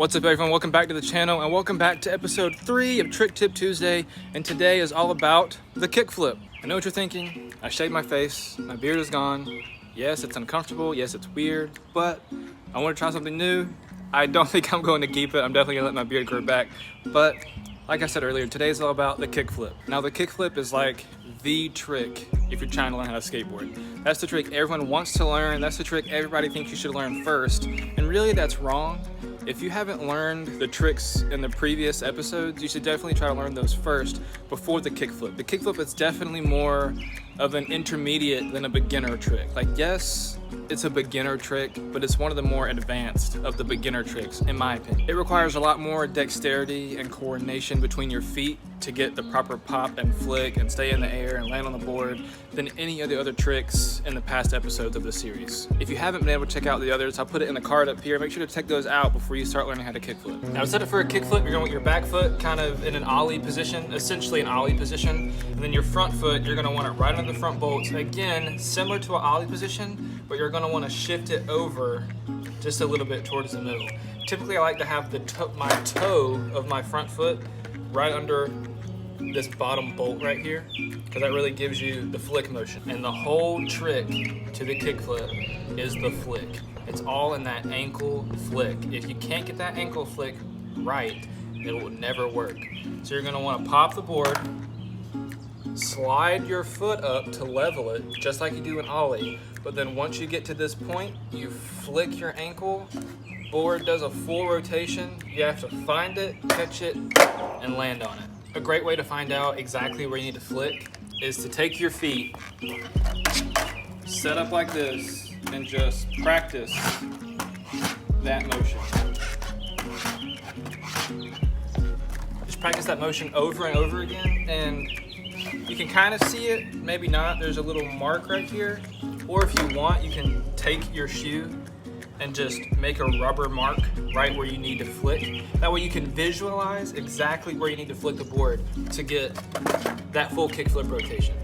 What's up everyone, welcome back to the channel and welcome back to episode 3 of Trick Tip Tuesday, and today is all about the kickflip. I know what you're thinking, I shaved my face, my beard is gone. Yes, it's uncomfortable, yes, it's weird, but I want to try something new. I don't think I'm going to keep it, I'm definitely going to let my beard grow back, but like I said earlier, today is all about the kickflip. Now the kickflip is like the trick if you're trying to learn how to skateboard. That's the trick everyone wants to learn, that's the trick everybody thinks you should learn first, and really that's wrong. If you haven't learned the tricks in the previous episodes, you should definitely try to learn those first before the kickflip. The kickflip is definitely more of an intermediate than a beginner trick. Like, yes, it's a beginner trick, but it's one of the more advanced of the beginner tricks, in my opinion. It requires a lot more dexterity and coordination between your feet to get the proper pop and flick and stay in the air and land on the board than any of the other tricks in the past episodes of the series. If you haven't been able to check out the others, I'll put it in the card up here. Make sure to check those out before you start learning how to kickflip. Now, to set it for a kickflip, you're going with your back foot kind of in an ollie position, essentially an ollie position, and then your front foot, you're going to want it right under the front bolts. Again, similar to an ollie position, but you're going to want to shift it over just a little bit towards the middle. Typically, I like to have my toe of my front foot right under this bottom bolt right here, because that really gives you the flick motion. And the whole trick to the kickflip is the flick. It's all in that ankle flick. If you can't get that ankle flick right, it will never work. So you're gonna wanna pop the board, slide your foot up to level it, just like you do an ollie. But then once you get to this point, you flick your ankle, board does a full rotation, you have to find it, catch it, and land on it. A great way to find out exactly where you need to flick is to take your feet, set up like this, and just practice that motion. Just practice that motion over and over again, and you can kind of see it, maybe not. There's a little mark right here, or if you want, you can take your shoe and just make a rubber mark right where you need to flick. That way you can visualize exactly where you need to flick the board to get that full kickflip rotation.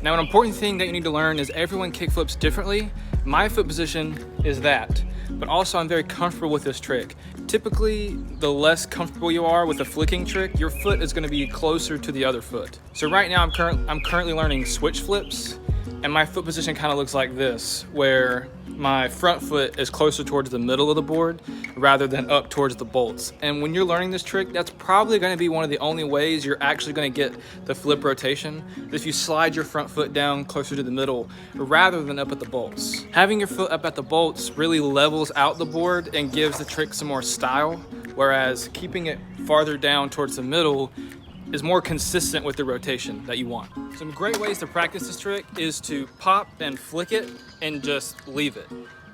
Now, an important thing that you need to learn is everyone kickflips differently. My foot position is that, but also I'm very comfortable with this trick. Typically, the less comfortable you are with the flicking trick, your foot is gonna be closer to the other foot. So right now I'm currently learning switch flips, and my foot position kind of looks like this, where my front foot is closer towards the middle of the board rather than up towards the bolts. And when you're learning this trick, that's probably going to be one of the only ways you're actually going to get the flip rotation, if you slide your front foot down closer to the middle rather than up at the bolts. Having your foot up at the bolts really levels out the board and gives the trick some more style, whereas keeping it farther down towards the middle is more consistent with the rotation that you want. Some great ways to practice this trick is to pop and flick it and just leave it.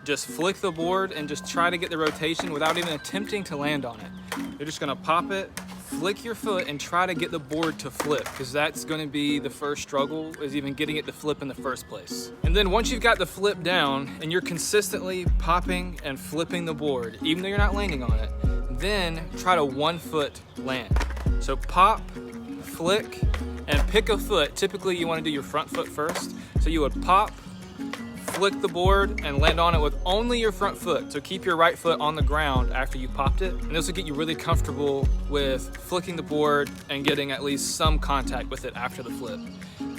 Just flick the board and just try to get the rotation without even attempting to land on it. You're just gonna pop it, flick your foot, and try to get the board to flip, because that's gonna be the first struggle, is even getting it to flip in the first place. And then once you've got the flip down and you're consistently popping and flipping the board, even though you're not landing on it, then try to 1 foot land. So pop, flick, and pick a foot. Typically you want to do your front foot first. So you would pop, flick the board, and land on it with only your front foot. So keep your right foot on the ground after you popped it. And this will get you really comfortable with flicking the board and getting at least some contact with it after the flip.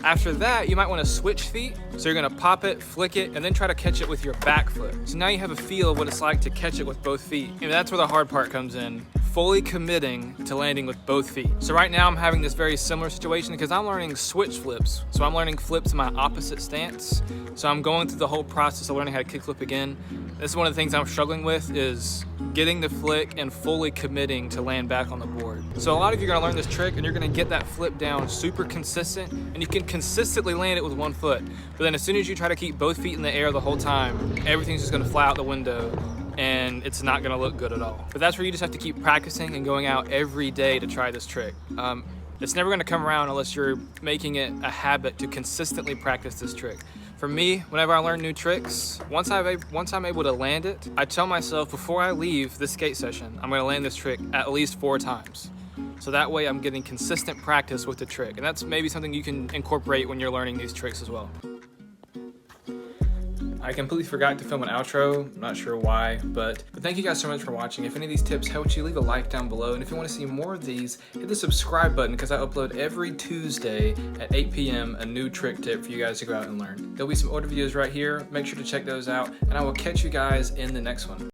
After that, you might want to switch feet. So you're gonna pop it, flick it, and then try to catch it with your back foot. So now you have a feel of what it's like to catch it with both feet. And that's where the hard part comes in, fully committing to landing with both feet. So right now I'm having this very similar situation because I'm learning switch flips. So I'm learning flips in my opposite stance. So I'm going through the whole process of learning how to kickflip again. This is one of the things I'm struggling with, is getting the flick and fully committing to land back on the board. So a lot of you are gonna learn this trick and you're gonna get that flip down super consistent, and you can consistently land it with 1 foot. But then as soon as you try to keep both feet in the air the whole time, everything's just gonna fly out the window and it's not gonna look good at all. But that's where you just have to keep practicing and going out every day to try this trick. It's never gonna come around unless you're making it a habit to consistently practice this trick. For me, whenever I learn new tricks, once I'm able to land it, I tell myself before I leave this skate session, I'm gonna land this trick at least 4 times. So that way I'm getting consistent practice with the trick. And that's maybe something you can incorporate when you're learning these tricks as well. I completely forgot to film an outro. I'm not sure why, but thank you guys so much for watching. If any of these tips helped you, leave a like down below. And if you want to see more of these, hit the subscribe button because I upload every Tuesday at 8 p.m. a new trick tip for you guys to go out and learn. There'll be some older videos right here. Make sure to check those out, and I will catch you guys in the next one.